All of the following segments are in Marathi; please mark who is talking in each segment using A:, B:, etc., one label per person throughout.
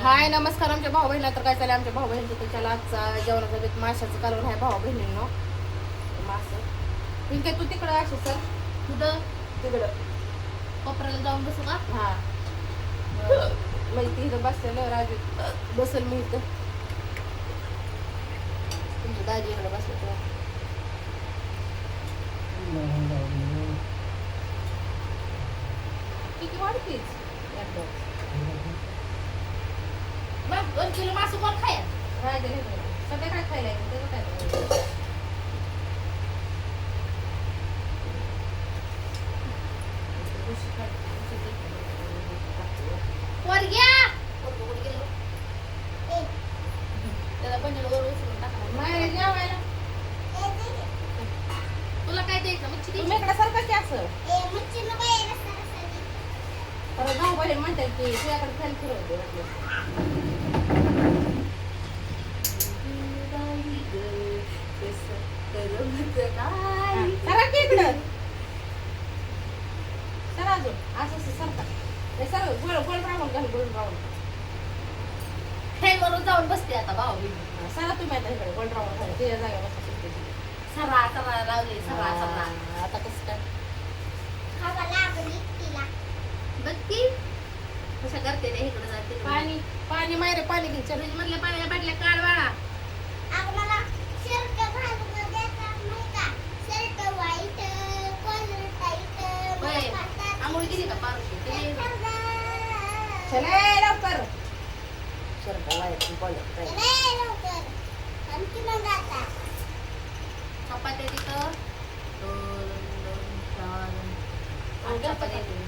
A: हाय नमस्कार आमच्या भाऊ बहिणीला. तर काय चाललं आमच्या भाऊ बहिणीचं त्याच्याला आजचा जेवणाचा बेत माशाचं कालवण आहे भाऊ बहिणींनो. मासं ठीक आहे. तू तिकडं असे सर
B: कुठं
A: तिकडं
B: कोपऱ्याला जाऊन बसू का?
A: हा माहिती इथं बसलेलं राजू बसल मी इथं तुमच्या दाजी इकडं बसलं तर किती वाढतीच एकदम
B: मग 2 किलो मासू कोण खाया?
A: राजा सध्या काय खायला आहे त्याचं काय करायचं?
B: वर घ्या. कुठं गेलो? त्याला बंडलवर उचलून टाकणार.
A: माहेरी जेवायला
B: तुला काय द्यायचं? मच्छी
A: तुम्ही
B: द्यायची?
A: इकडे सारखं की असं तर भाऊ बहीण म्हणतात की तुझ्याकडे फॅन फिरवते वाटलं सरा की इकडं सरा अजून असं असं सरका हे सर गोल गोल राहून घाल गोल राहून
B: फॅनवरून जाऊन बसते आता भाऊ मी.
A: सरा तुम्ही आता इकडे गोल राहून घाल तिच्या जागा बसा
B: सरा सरा लावले सरा सरा.
A: आता कसं काय
B: बघ की कशा करते ते इकडे जाते
A: पाणी पाणी मायरे पाणी घे चल
B: फ्रीज मधल्या पाण्याच्या बाटल्या काढ बाळा. होय. आंघोळ केली का पारुशी? केली.
A: चले लवकर शर्ट वाईट बोलत
B: चपात्या तिथं 2, 4, 8 चपात्या ठेवली.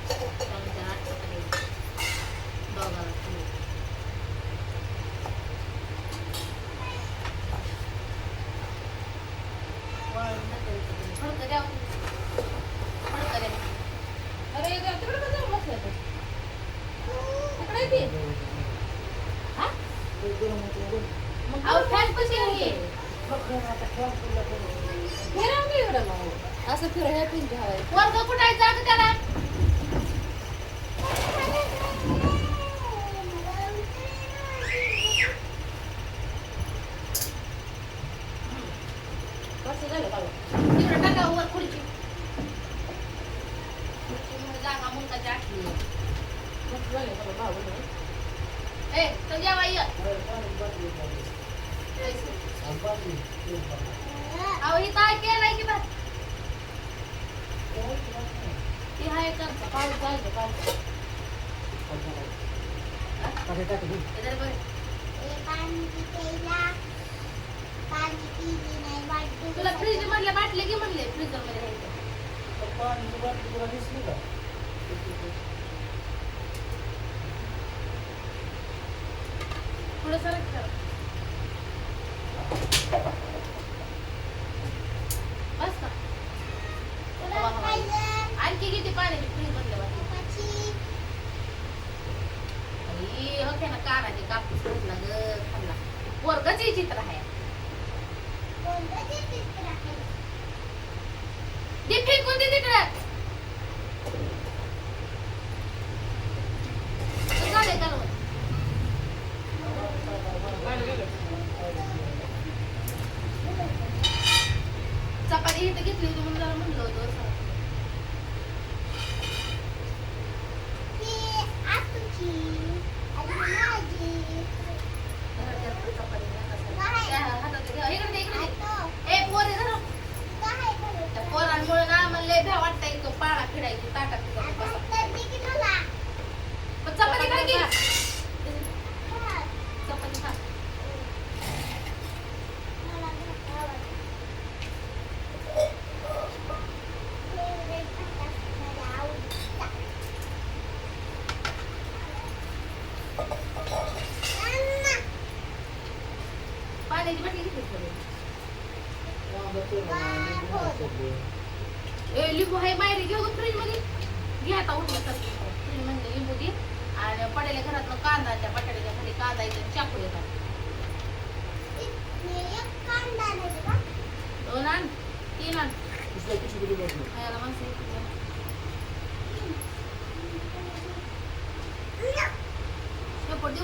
B: 4, 8 चपात्या दोघांना ठेवली. वळून टाकायचं. फडकं द्या. फडकं द्या.
A: अरे तिकडे कसं जाऊन बसलं तू तिकडे येते हा मग
B: अहो फॅन कशी आहे?
A: फिरव की इकडं मग असं फिर हे पिंज हवाय
B: वर्ग कुठं आहे? जा गं त्याला.
A: कसं झालं बाबा
B: तिकडं टाका वर खुर्ची. खुर्चीमुळे जागा मुलगाची आठली.
A: कसं झालं बाबा भाऊ
B: ए तर जेवा ये. अहो इथं आहे केलाय की बस. ती आहे का?
A: पाऊस जायचं पाऊस
B: इधर बघ. तुला फ्रीज मधल्या बाटल्या घे म्हणले फ्रीजर मध्ये घ्यायचं. थोडं सरक कर. बस का? आणखी किती पाण्याची फ्रीज मधल्या बाटल्या? अरे हो ना कानाची कापूस घातला ग खाल्ला. पोरगंच हे चित्र आहे. ती फेकून दे तिकडं. कसं झालंय कालवण? चपाती इथं घेतली होती म्हणून जरा म्हणलं होतं असं. चपाती त्या हातात घे. इकडे दे, इकडे दे. ए पोरे धर. त्या पोरांमुळे ना मला लय भ्या वाटतंय इथं पाळा फिरायची ताटात पण चपाती काय घे. चपाती खा. पाण्याची बाटली घेतली थोडी. ए लिंबू आहे बाहेर घेऊ फ्रीज मध्ये घे आता उठलं तर फ्रीज मध्ये लिंबू दे. आणि पडेल्या घरातनं कांदा त्या बटाट्याच्या खाली कांदा येतात चाकू येतात. 2 आण 3 आण. खायला माणसं येतील. शेपूट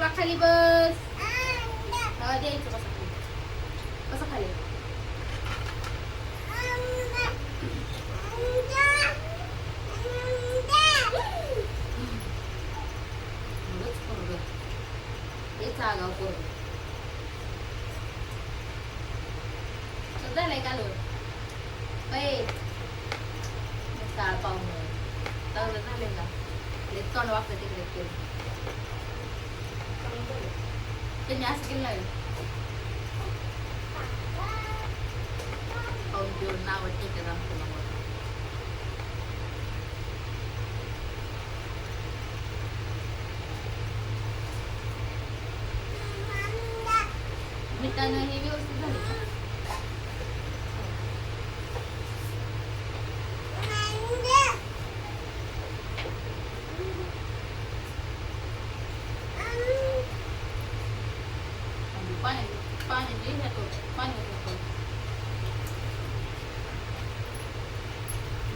B: बाबा खाली बस. हा, द्यायचं कसं खाली. कसं खाली मगच पोरगं. हे चागाव पोरगं. असं झालंय कालवड. काळ पाहून चांगलं झालंय का लय तोंड वागतं तिकडे केलं. त्यांनी असं केलं नाही पाऊस देऊन नाव ठेवतात आमचं नाव. मिठानं हे व्यवस्थित झाले का? पाणी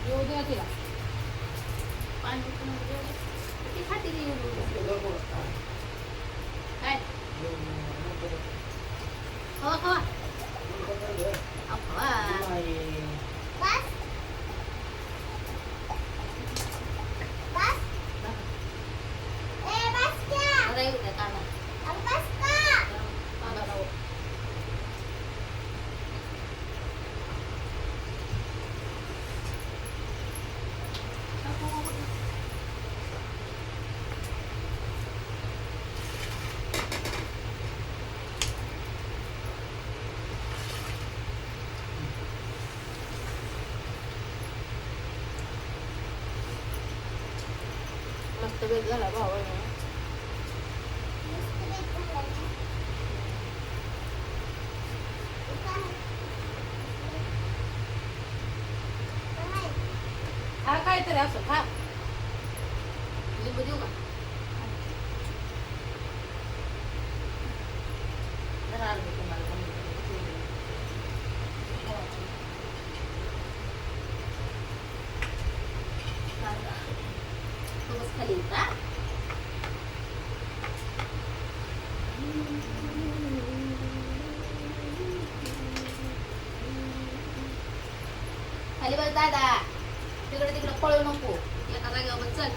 A: येऊ द्या तिला.
B: पाणी ती खाती काय हो हो
A: मस्त बेत झाला भाऊ. हा काहीतरी असं खा.
B: लिंबू देऊ का जरा अर्ध तुम्हाला बस खाली का खाली बस दादा. तिकडे तिकडे पळू नको एका जागेवर बस. चल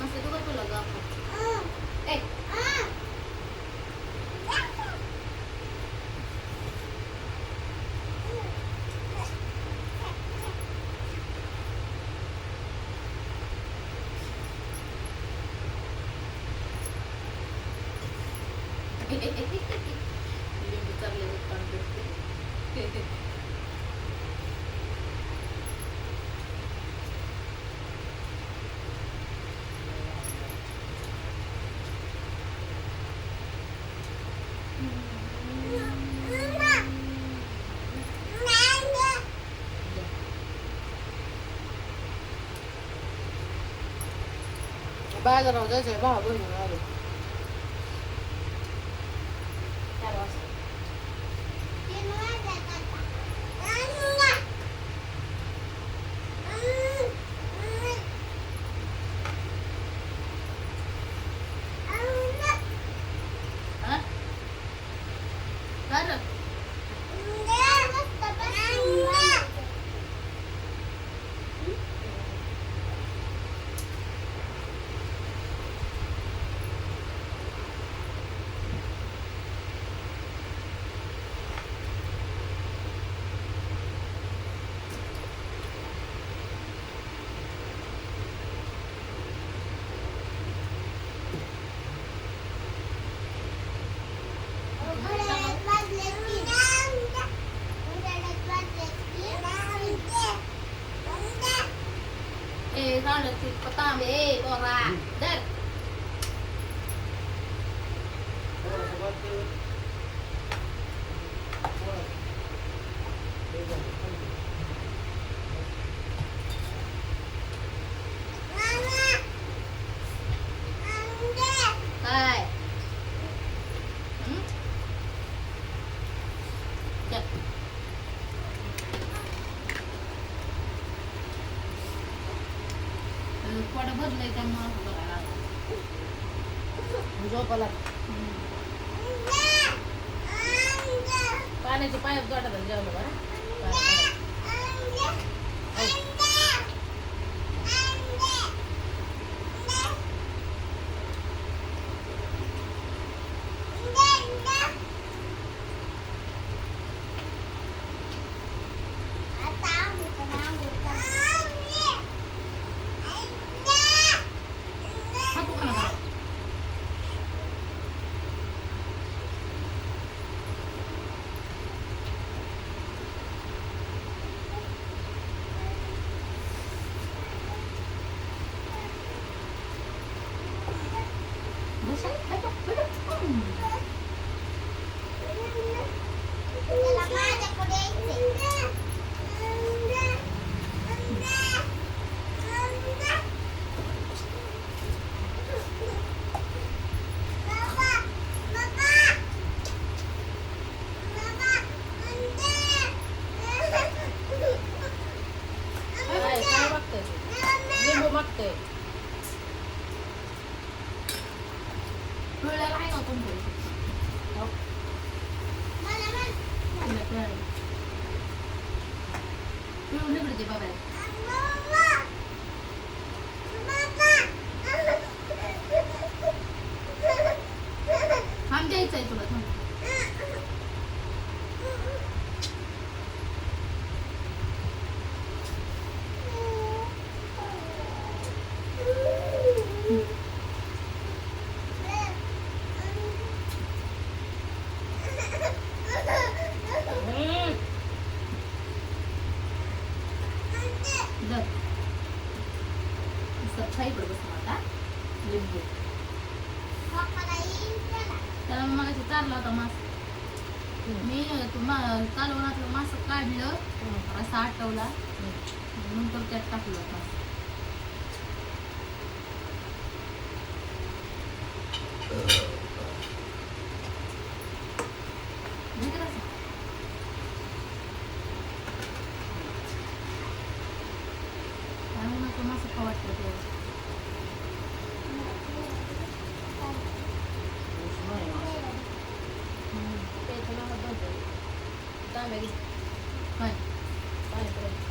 B: मस्त तू काय तुला ग लिंबू चालले
A: बाजारावर जायचंय भाऊ बहिणी आले.
B: 4 वाजता. हा? काय रे? Sana si petame ora. Der. पोट भरलंय त्यामुळे असं बघायला लागलं.
A: झोपाला पाण्याची पाईप जोडतात जेवलं बरं.
B: खातो का ना? बस आहे, खातो, खातो.
A: काय मागतंय? लिंबू मागतंय.
B: पिवळ्याला आहे का तुमचं?
A: हो.
B: पिवळं इकडे दे बाबा. थांब द्यायचं आहे तुला थांब. जर सफाई इकडे बसून आता लिंबू त्याला मग चारला होता मास. मी कालवणातलं मास काढलं असं आटवला नंतर त्यात टाकलं मास. मास का वाटतं ते
A: त्याचं नाव बदल. तांब्या घे.
B: काय
A: पाणी पुरवठा.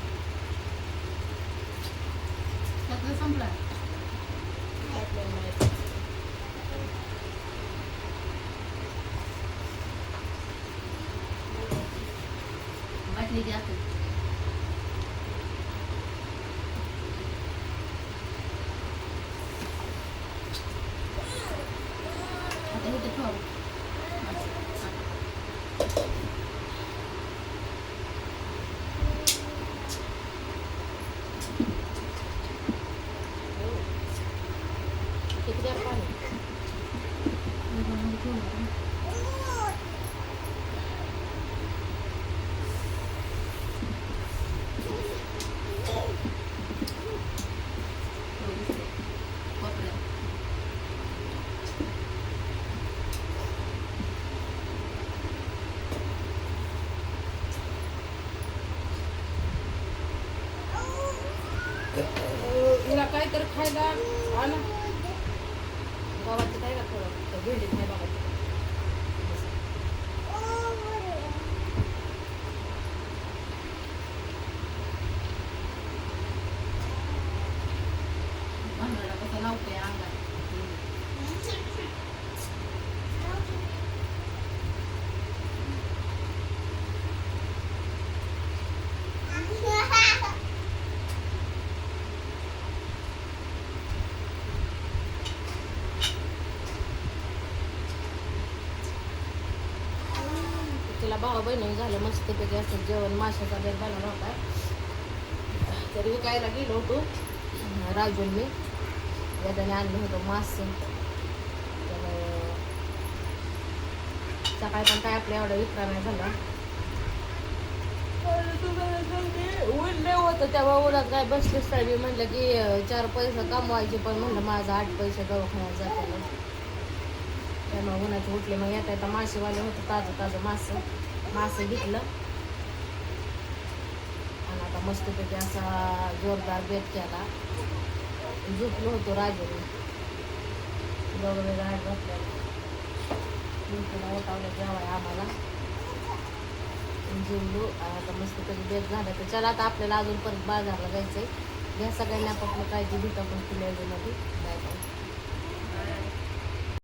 B: त्यातलं संपला.
A: टाकलेलं नाही.
B: बाटली द्या आता. आता हे ठेवा.
A: किती द्या पाणी. हिला काहीतरी खायला आणा. गावाचं काय का थोडं भेंडीत नाही बघा.
B: भांगडा कसा लावतोय अंगात.
A: तिला भाऊ बहिणी झालं मस्तपैकी असं जेवण माशाचा बेत बनवला होता. तरी विकायला गेलो होतो राजून मी. वेदाने आणलं होतं मास. तर सकाळी पण काय आपल्या एवढा विक्रा नाही झाला. ऊन लय होतं तेव्हा उन्हात काय बसलीच नाही. मी म्हटलं की 4 पैसे कमवायचे पण म्हणलं माझं 8 पैसे दवाखान्यात जाते. त्यामुळे उन्हाचे उठले. मग येता येता मासेवाले होतं ताजं ताजं मासे घेतलं आणि आता मस्तपैकी असा जोरदार बेत केला. झोपलो होतो राजेने वेगवेगळ्या आठ बसल्याला ओटावलं जेवाय आम्हाला जेवलो. आता मस्त कधी बेत झाला तर चला आता आपल्याला अजून परत बाजारला जायचंय. घ्या सगळ्यांनी आपापलं काळजी घेतो आपण पुण्यामध्ये. Bye bye.